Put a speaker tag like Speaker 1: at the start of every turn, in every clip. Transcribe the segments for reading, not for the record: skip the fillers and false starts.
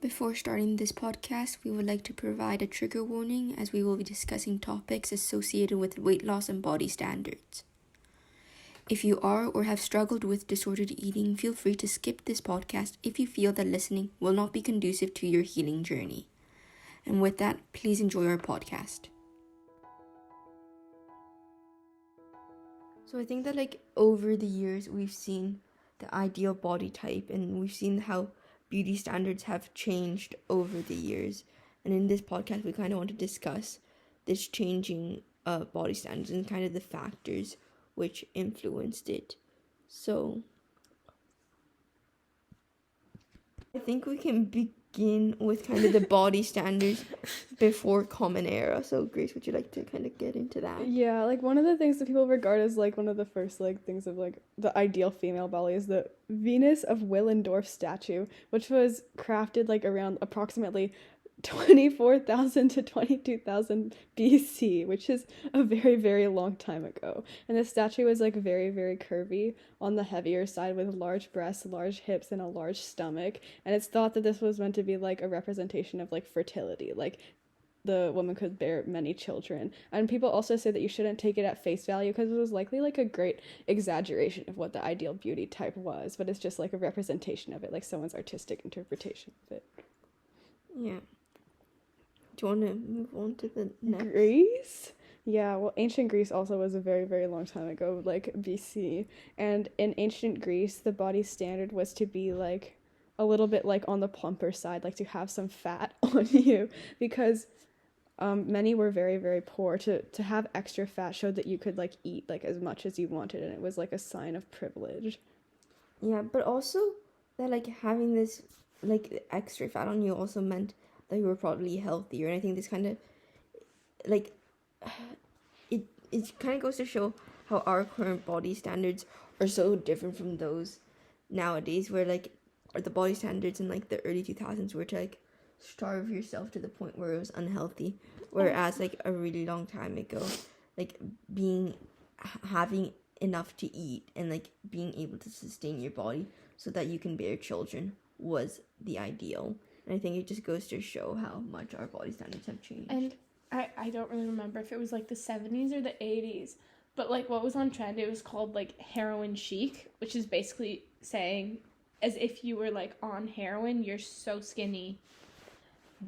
Speaker 1: Before starting this podcast, we would like to provide a trigger warning as we will be discussing topics associated with weight loss and body standards. If you are or have struggled with disordered eating, feel free to skip this podcast if you feel that listening will not be conducive to your healing journey. And with that, please enjoy our podcast. So I think that over the years, we've seen the ideal body type and we've seen how beauty standards have changed over the years. And in this podcast, we kind of want to discuss this changing body standards and kind of the factors which influenced it. So I think we can begin with kind of the body standards before Common Era. So Grace, would you like to kind of get into that?
Speaker 2: Yeah, one of the things that people regard as one of the first things of the ideal female body is the Venus of Willendorf statue, which was crafted around approximately 24,000 to 22,000 BC, which is a very, very long time ago. And the statue was very, very curvy on the heavier side with large breasts, large hips, and a large stomach. And it's thought that this was meant to be a representation of fertility, the woman could bear many children. And people also say that you shouldn't take it at face value because it was likely a great exaggeration of what the ideal beauty type was, but it's just a representation of it, someone's artistic interpretation of it.
Speaker 1: Yeah. Do you want to move on to the next?
Speaker 2: Greece? Yeah, well, ancient Greece also was a very, very long time ago, BC. And in ancient Greece, the body standard was to be a little bit on the plumper side, to have some fat on you, because many were very, very poor. To have extra fat showed that you could eat as much as you wanted, and it was a sign of privilege.
Speaker 1: Yeah, but also that having this extra fat on you also meant that you were probably healthier. And I think this kind of it kind of goes to show how our current body standards are so different from those nowadays, where the body standards in the early 2000s were to starve yourself to the point where it was unhealthy, whereas a really long time ago having enough to eat and being able to sustain your body so that you can bear children was the ideal. And I think it just goes to show how much our body standards have changed.
Speaker 3: And I don't really remember if it was the 70s or the 80s, but what was on trend, it was called heroin chic, which is basically saying as if you were on heroin, you're so skinny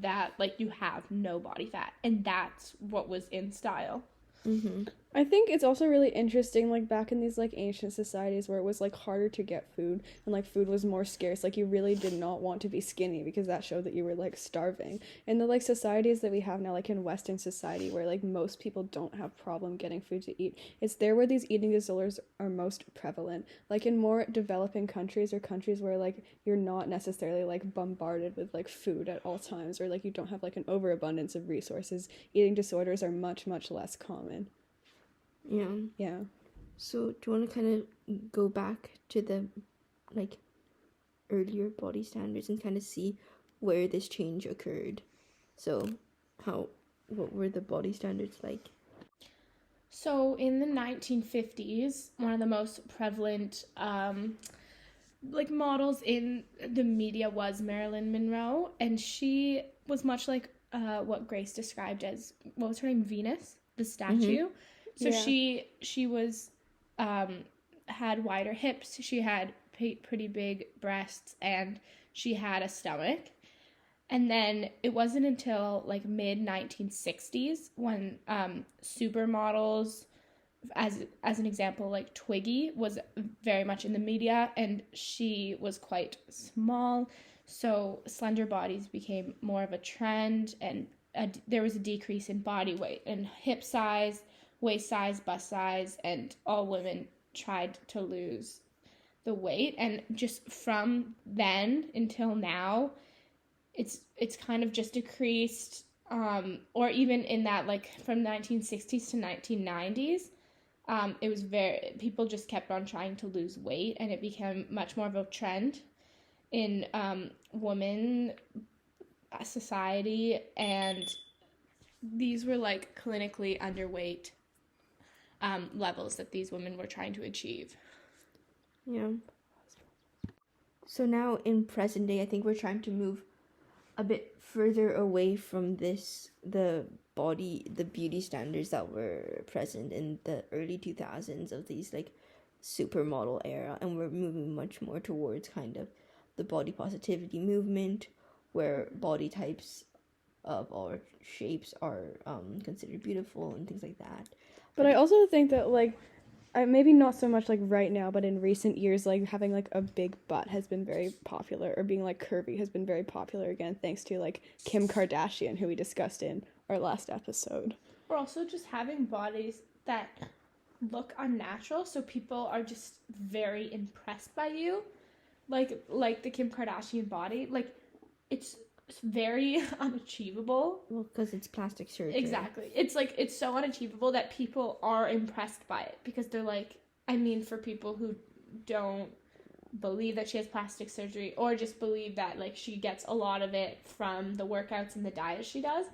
Speaker 3: that you have no body fat, and that's what was in style.
Speaker 1: Mm-hmm.
Speaker 2: I think it's also really interesting, back in these, ancient societies where it was, harder to get food, and, food was more scarce, you really did not want to be skinny because that showed that you were, starving. In the, societies that we have now, in Western society, where, most people don't have problem getting food to eat, it's there where these eating disorders are most prevalent. In more developing countries or countries where, you're not necessarily, bombarded with, food at all times, or, you don't have, an overabundance of resources, eating disorders are much, much less common.
Speaker 1: Yeah. So do you want to kind of go back to the earlier body standards and kind of see where this change occurred? So what were the body standards like?
Speaker 3: So in the 1950s, one of the most prevalent models in the media was Marilyn Monroe, and she was much what Grace described as, what was her name, Venus, the statue. Mm-hmm. So yeah. she was had wider hips, she had pretty big breasts, and she had a stomach. And then it wasn't until mid 1960s when supermodels, as an example, Twiggy was very much in the media, and she was quite small, so slender bodies became more of a trend, and there was a decrease in body weight and hip size, waist size, bust size, and all women tried to lose the weight. And just from then until now, it's kind of just decreased, or even in that from 1960s to 1990s, it was people just kept on trying to lose weight, and it became much more of a trend in women society, and these were clinically underweight levels that these women were trying to achieve.
Speaker 1: Yeah. So now in present day, I think we're trying to move a bit further away from the beauty standards that were present in the early 2000s of these like supermodel era, and we're moving much more towards kind of the body positivity movement, where body types of all shapes are considered beautiful and things like that.
Speaker 2: But I also think that like maybe not so much like right now, but in recent years, like having like a big butt has been very popular, or being like curvy has been very popular again, thanks to like Kim Kardashian, who we discussed in our last episode.
Speaker 3: Or also just having bodies that look unnatural, so people are just very impressed by you, like the Kim Kardashian body. Like it's very unachievable.
Speaker 1: Well, because it's plastic surgery.
Speaker 3: Exactly. It's like, it's so unachievable that people are impressed by it, because they're like, I mean, for people who don't believe that she has plastic surgery, or just believe that like she gets a lot of it from the workouts and the diet she does,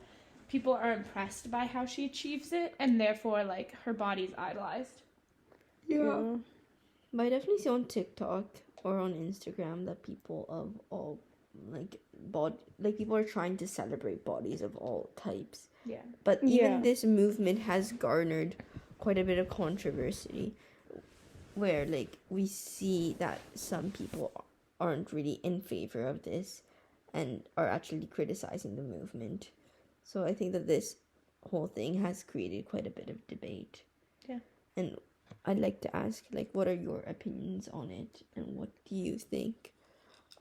Speaker 3: people are impressed by how she achieves it, and therefore like her body's idolized.
Speaker 2: Yeah.
Speaker 1: But I definitely see on TikTok or on Instagram that people of all people are trying to celebrate bodies of all types.
Speaker 3: Yeah.
Speaker 1: But even this movement has garnered quite a bit of controversy, where like we see that some people aren't really in favor of this and are actually criticizing the movement. So I think that this whole thing has created quite a bit of debate.
Speaker 3: Yeah.
Speaker 1: And I'd like to ask, like, what are your opinions on it, and what do you think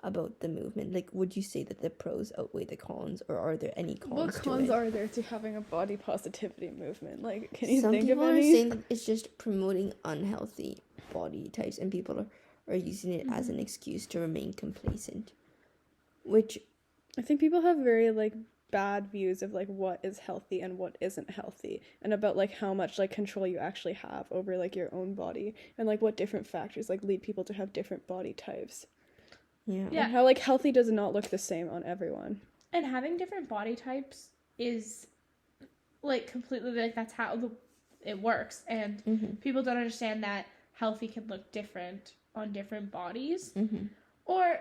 Speaker 1: about the movement? Like, would you say that the pros outweigh the cons, or are there any cons?
Speaker 2: What cons are there to having a body positivity movement? Like, can you
Speaker 1: Some
Speaker 2: think of
Speaker 1: people
Speaker 2: any?
Speaker 1: are saying that it's just promoting unhealthy body types, and people are using it as an excuse to remain complacent, which
Speaker 2: I think people have very like bad views of like what is healthy and what isn't healthy, and about like how much like control you actually have over like your own body, and like what different factors like lead people to have different body types.
Speaker 1: Yeah.
Speaker 2: And how like healthy does not look the same on everyone.
Speaker 3: And having different body types is like completely like that's how it works, and people don't understand that healthy can look different on different bodies. Or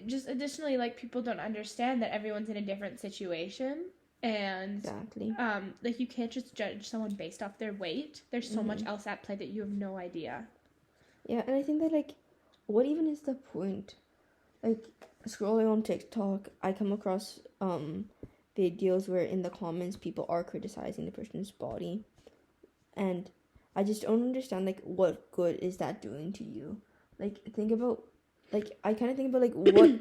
Speaker 3: just additionally, like people don't understand that everyone's in a different situation, and
Speaker 1: Exactly.
Speaker 3: like you can't just judge someone based off their weight. There's so much else at play that you have no idea.
Speaker 1: Yeah, and I think that like, what even is the point? Like, scrolling on TikTok, I come across videos where in the comments people are criticizing the person's body, and I just don't understand like what good is that doing to you. Like, I kind of think about like what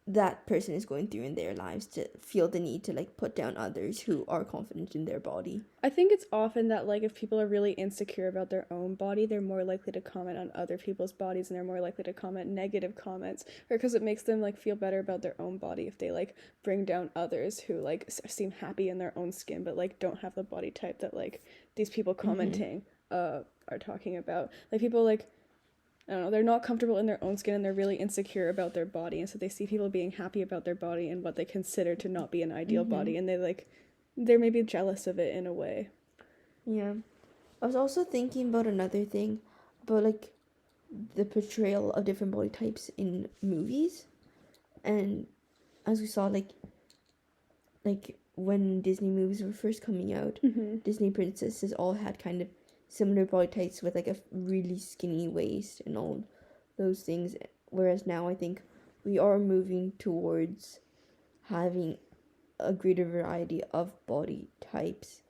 Speaker 1: that person is going through in their lives to feel the need to like put down others who are confident in their body.
Speaker 2: I think it's often that like if people are really insecure about their own body, they're more likely to comment on other people's bodies, and they're more likely to comment negative comments, or because it makes them like feel better about their own body if they like bring down others who like seem happy in their own skin but like don't have the body type that like these people commenting are talking about. Like people like, I don't know, they're not comfortable in their own skin, and they're really insecure about their body, and so they see people being happy about their body and what they consider to not be an ideal body, and they're maybe jealous of it in a way.
Speaker 1: Yeah. I was also thinking about another thing, about like the portrayal of different body types in movies. And as we saw, like when Disney movies were first coming out, Disney princesses all had kind of similar body types with like a really skinny waist and all those things, whereas now I think we are moving towards having a greater variety of body types.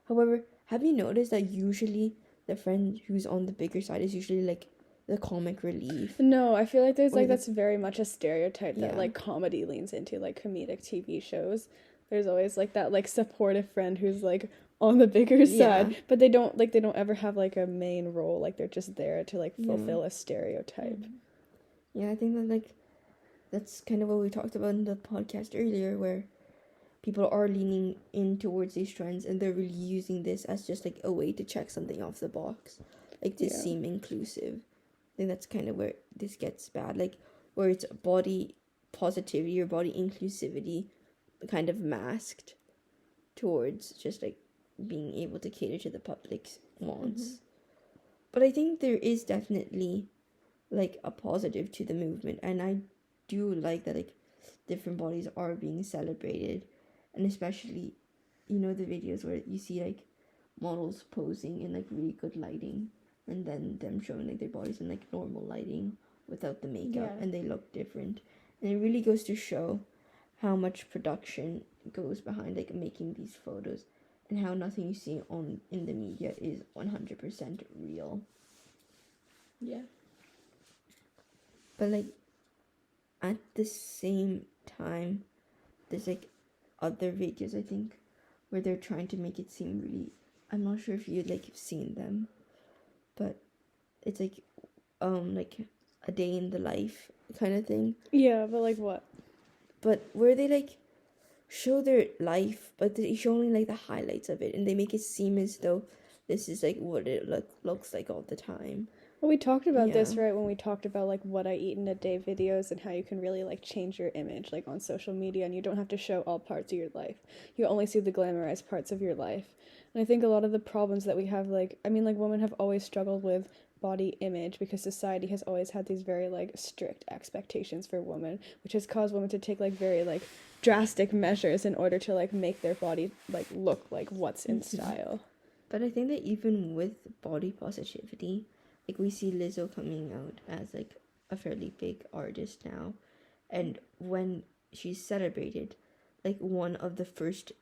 Speaker 1: However, have you noticed that usually the friend who's on the bigger side is usually like the comic relief?
Speaker 2: No, I feel like there's like that's very much a stereotype that like comedy leans into, like comedic TV shows. There's always like that like supportive friend who's like on the bigger side, but they don't ever have like a main role. Like they're just there to like fulfill a stereotype.
Speaker 1: Yeah, I think that like that's kind of what we talked about in the podcast earlier, where people are leaning in towards these trends, and they're really using this as just like a way to check something off the box, like to seem inclusive. I think that's kind of where this gets bad, like where it's body positivity or body inclusivity kind of masked towards just like being able to cater to the public's wants. But I think there is definitely like a positive to the movement, and I do like that like different bodies are being celebrated, and especially, the videos where you see like models posing in like really good lighting, and then them showing like their bodies in like normal lighting without the makeup, and they look different, and it really goes to show how much production goes behind like making these photos, and how nothing you see in the media is 100% real.
Speaker 3: Yeah.
Speaker 1: But like at the same time, there's like other videos I think where they're trying to make it seem really, I'm not sure if you like have seen them, but it's like a day in the life kind of thing.
Speaker 2: Yeah, but like what?
Speaker 1: But where they like show their life, but they show only like the highlights of it, and they make it seem as though this is like what it looks like all the time.
Speaker 2: Well, we talked about this, right, when we talked about like what I eat in a day videos and how you can really like change your image like on social media, and you don't have to show all parts of your life. You only see the glamorized parts of your life. And I think a lot of the problems that we have, like, I mean, like, women have always struggled with body image because society has always had these very like strict expectations for women, which has caused women to take like very like drastic measures in order to like make their body like look like what's in style.
Speaker 1: But I think that even with body positivity, like we see Lizzo coming out as like a fairly big artist now, and when she's celebrated, like one of the first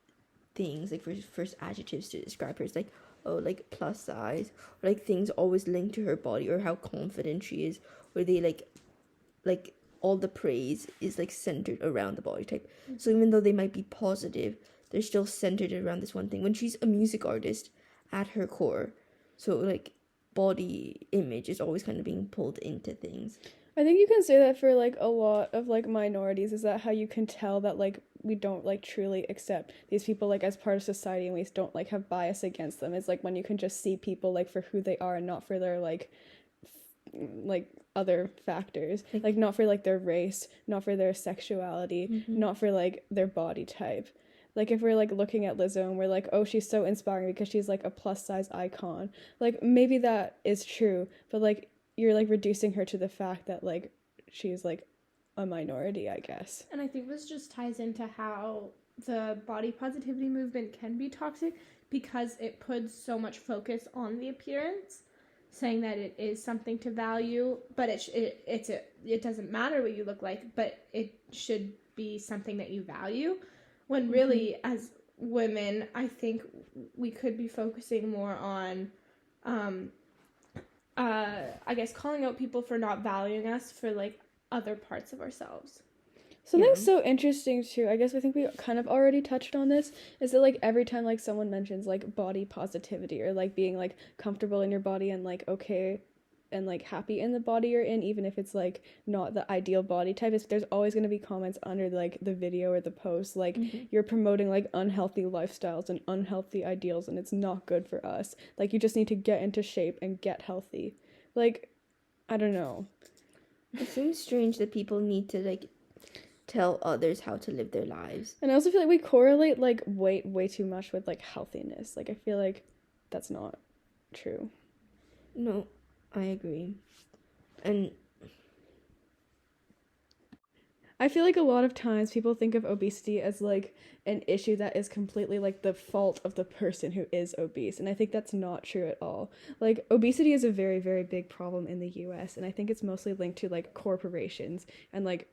Speaker 1: things, like first adjectives to describe her is like, oh, like plus size, or like things always linked to her body, or how confident she is, or they like all the praise is like centered around the body type. So even though they might be positive, they're still centered around this one thing. When she's a music artist at her core, so like body image is always kind of being pulled into things.
Speaker 2: I think you can say that for like a lot of like minorities. Is that how you can tell that like we don't like truly accept these people like as part of society, and we don't like have bias against them? It's like when you can just see people like for who they are and not for their like other factors, like not for like their race, not for their sexuality, not for like their body type. Like if we're like looking at Lizzo and we're like, oh, she's so inspiring because she's like a plus size icon, like maybe that is true, but like you're like reducing her to the fact that like she's like a minority, I guess.
Speaker 3: And I think this just ties into how the body positivity movement can be toxic, because it puts so much focus on the appearance, saying that it is something to value, but it doesn't matter what you look like, but it should be something that you value, when really as women I think we could be focusing more on I guess calling out people for not valuing us for like other parts of ourselves.
Speaker 2: Something so interesting too, I guess I think we kind of already touched on this, is that like every time like someone mentions like body positivity or like being like comfortable in your body and like okay and like happy in the body you're in, even if it's like not the ideal body type, there's always going to be comments under like the video or the post like you're promoting like unhealthy lifestyles and unhealthy ideals, and it's not good for us. Like you just need to get into shape and get healthy. Like I don't know.
Speaker 1: It seems strange that people need to like tell others how to live their lives.
Speaker 2: And I also feel like we correlate like weight way too much with like healthiness. Like I feel like that's not true.
Speaker 1: No, I agree. And
Speaker 2: I feel like a lot of times people think of obesity as like an issue that is completely like the fault of the person who is obese, and I think that's not true at all. Like obesity is a very, very big problem in the US, and I think it's mostly linked to like corporations and like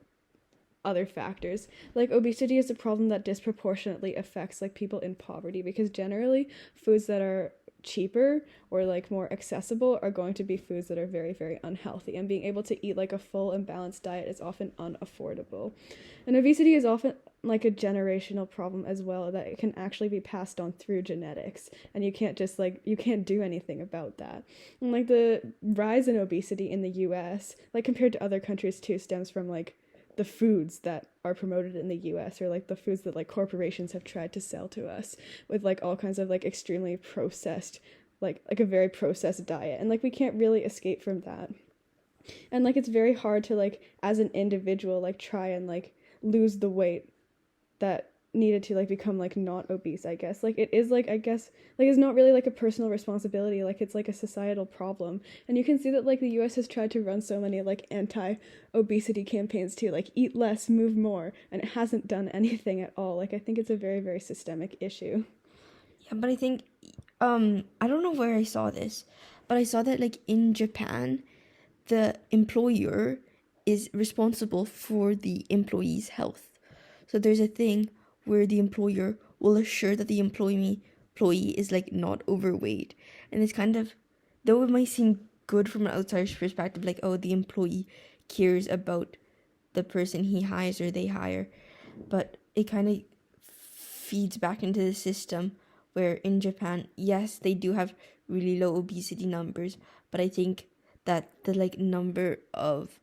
Speaker 2: other factors. Like obesity is a problem that disproportionately affects like people in poverty, because generally foods that are cheaper or like more accessible are going to be foods that are very, very unhealthy, and being able to eat like a full and balanced diet is often unaffordable. And obesity is often like a generational problem as well, that it can actually be passed on through genetics, and you can't do anything about that. And like the rise in obesity in the US, like compared to other countries too, stems from like the foods that are promoted in the US, or like the foods that like corporations have tried to sell to us with like all kinds of like extremely processed, like a very processed diet. And like we can't really escape from that. And like it's very hard to like as an individual like try and like lose the weight that needed to like become like not obese, I guess. Like it is like, I guess, like it's not really like a personal responsibility, like it's like a societal problem. And you can see that like the US has tried to run so many like anti-obesity campaigns too, like eat less, move more, and it hasn't done anything at all. Like I think it's a very, very systemic issue.
Speaker 1: Yeah, but I think I don't know where I saw this, but I saw that like in Japan, the employer is responsible for the employee's health. So there's a thing where the employer will assure that the employee is like not overweight. And it's kind of, though it might seem good from an outsider's perspective, like, oh, the employee cares about the person he hires or they hire, but it kind of feeds back into the system where in Japan, yes, they do have really low obesity numbers, but I think that the like number of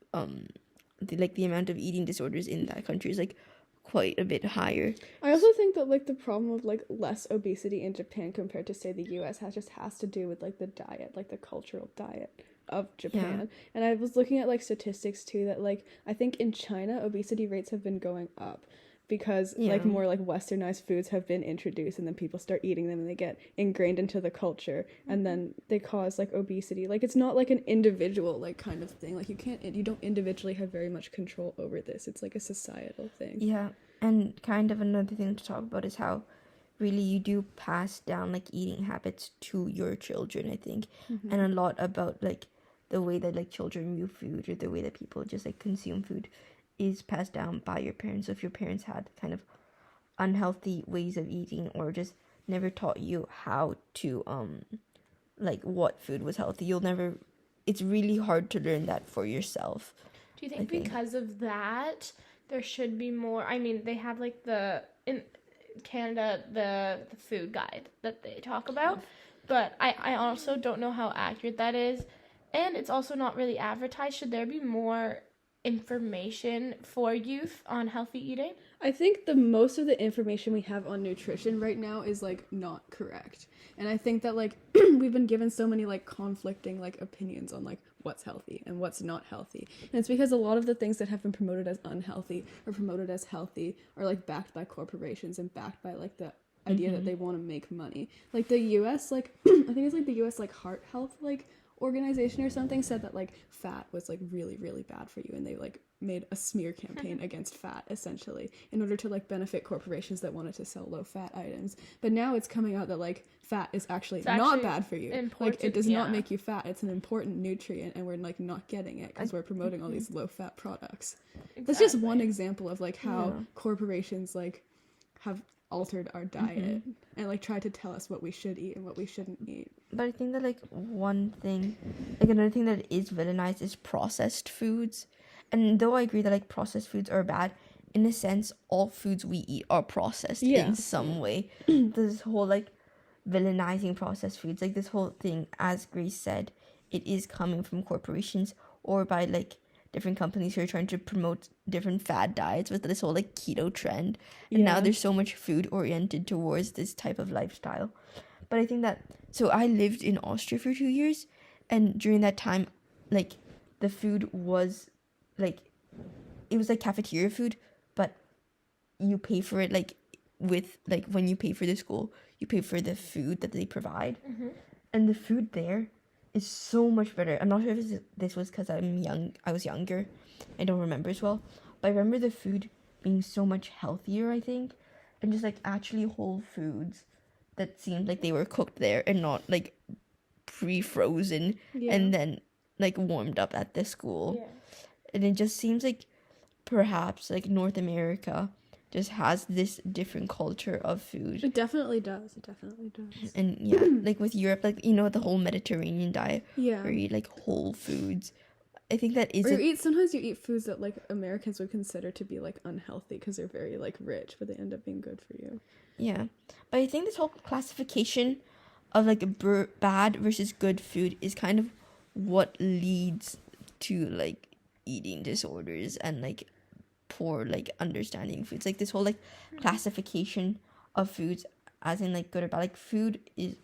Speaker 1: the amount of eating disorders in that country is like quite a bit higher.
Speaker 2: I also think that like the problem of like less obesity in Japan compared to say the US has to do with like the diet, like the cultural diet of Japan. Yeah. And I was looking at like statistics too that like I think in China obesity rates have been going up because like more like westernized foods have been introduced and then people start eating them and they get ingrained into the culture and then they cause like obesity. Like it's not like an individual like kind of thing. Like you don't individually have very much control over this. It's like a societal thing.
Speaker 1: Yeah. And kind of another thing to talk about is how really you do pass down like eating habits to your children, I think. And a lot about like the way that like children view food or the way that people just like consume food is passed down by your parents. So if your parents had kind of unhealthy ways of eating or just never taught you how to like what food was healthy, it's really hard to learn that for yourself.
Speaker 3: Do you think because of that there should be more? I mean, they have like in Canada the food guide that they talk about, but I also don't know how accurate that is, and it's also not really advertised. Should there be more information for youth on healthy eating?
Speaker 2: I think the most of the information we have on nutrition right now is like not correct. And I think that like we've been given so many like conflicting like opinions on like what's healthy and what's not healthy. And it's because a lot of the things that have been promoted as unhealthy or promoted as healthy are like backed by corporations and backed by like the idea that they want to make money. Like the US, like I think it's like the US like heart health like organization or something said that like fat was like really, really bad for you, and they like made a smear campaign against fat essentially in order to like benefit corporations that wanted to sell low fat items. But now it's coming out that like fat is actually not bad for you. Like it does not make you fat. It's an important nutrient and we're like not getting it because we're promoting all these low fat products. That's just one example of like how corporations like have altered our diet and like try to tell us what we should eat and what we shouldn't eat.
Speaker 1: But I think that like another thing that is villainized is processed foods. And though I agree that like processed foods are bad, in a sense all foods we eat are processed in some way. This whole like villainizing processed foods, like this whole thing, as Grace said, it is coming from corporations or by like different companies who are trying to promote different fad diets with this whole like keto trend. And now there's so much food oriented towards this type of lifestyle. But I think that, so I lived in Austria for 2 years, and during that time, like the food was like, it was like cafeteria food, but you pay for it like with like when you pay for the school, you pay for the food that they provide. And the food there is so much better. I'm not sure if this was because I was younger. I don't remember as well. But I remember the food being so much healthier, I think. And just like actually whole foods that seemed like they were cooked there and not like pre-frozen and then like warmed up at the school. And it just seems like perhaps like North America just has this different culture of food.
Speaker 2: It definitely does.
Speaker 1: And like with Europe, like, you know, the whole Mediterranean diet where you eat like whole foods. I think that is
Speaker 2: sometimes you eat foods that like Americans would consider to be like unhealthy because they're very like rich, but they end up being good for you.
Speaker 1: Yeah. But I think this whole classification of like bad versus good food is kind of what leads to like eating disorders and like poor like understanding foods. Like this whole like classification of foods as in like good or bad. Like food is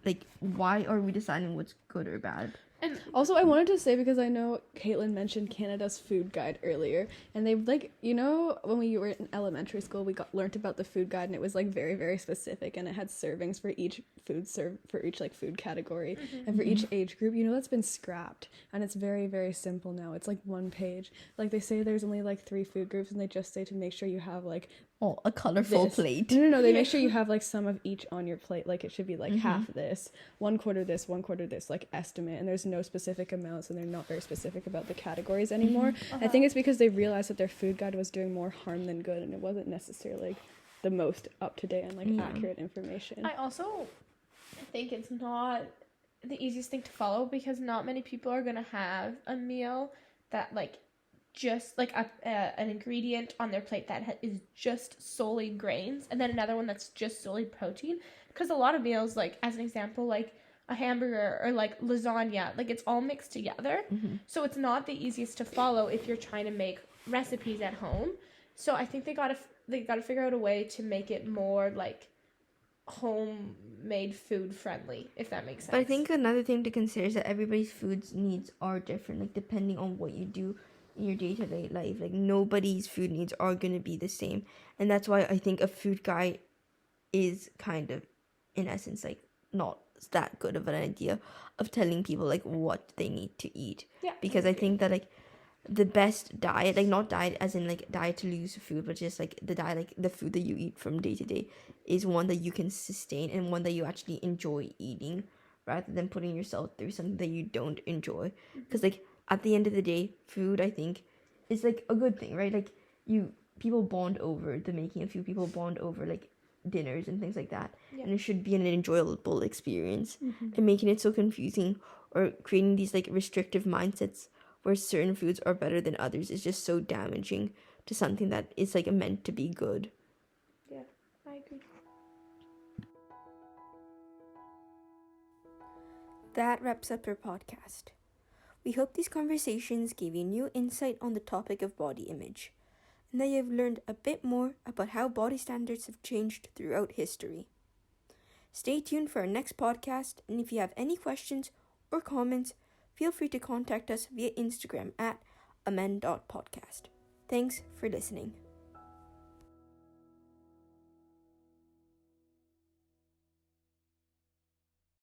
Speaker 1: like, why are we deciding what's good or bad?
Speaker 3: And
Speaker 2: Also, I wanted to say, because I know Caitlin mentioned Canada's food guide earlier, and they've like, when we were in elementary school, we learnt about the food guide, and it was like very, very specific, and it had servings for each for each like food category, and for each age group. That's been scrapped, and it's very, very simple now. It's like one page. Like they say there's only like 3 food groups, and they just say to make sure you have like
Speaker 1: a colorful plate.
Speaker 2: No, they make sure you have like some of each on your plate. Like it should be like half this, 1/4 this, 1/4 this, like estimate. And there's no specific amounts, and they're not very specific about the categories anymore. I think it's because they realized that their food guide was doing more harm than good, and it wasn't necessarily like the most up to date and like accurate information.
Speaker 3: I also think it's not the easiest thing to follow, because not many people are gonna have a meal that like just like an ingredient on their plate that is just solely grains, and then another one that's just solely protein. Because a lot of meals, like as an example, like a hamburger or like lasagna, like it's all mixed together. So it's not the easiest to follow if you're trying to make recipes at home. So I think they gotta figure out a way to make it more like homemade food friendly, if that makes sense.
Speaker 1: But I think another thing to consider is that everybody's food needs are different, like depending on what you do in your day-to-day life. Like nobody's food needs are going to be the same, and that's why I think a food guide is kind of, in essence, like not that good of an idea of telling people like what they need to eat. Because I think that like the best diet, like not diet as in like diet to lose food, but just like the diet, like the food that you eat from day to day, is one that you can sustain and one that you actually enjoy eating, rather than putting yourself through something that you don't enjoy. Because like at the end of the day, food, I think, is like a good thing, right? Like people bond over the making of food, people bond over like dinners and things like that, and it should be an enjoyable experience. And making it so confusing or creating these like restrictive mindsets where certain foods are better than others is just so damaging to something that is like meant to be good.
Speaker 3: Yeah, I agree.
Speaker 1: That wraps up our podcast. We hope these conversations gave you new insight on the topic of body image, and that you have learned a bit more about how body standards have changed throughout history. Stay tuned for our next podcast, and if you have any questions or comments, feel free to contact us via Instagram at amen.podcast. Thanks for listening.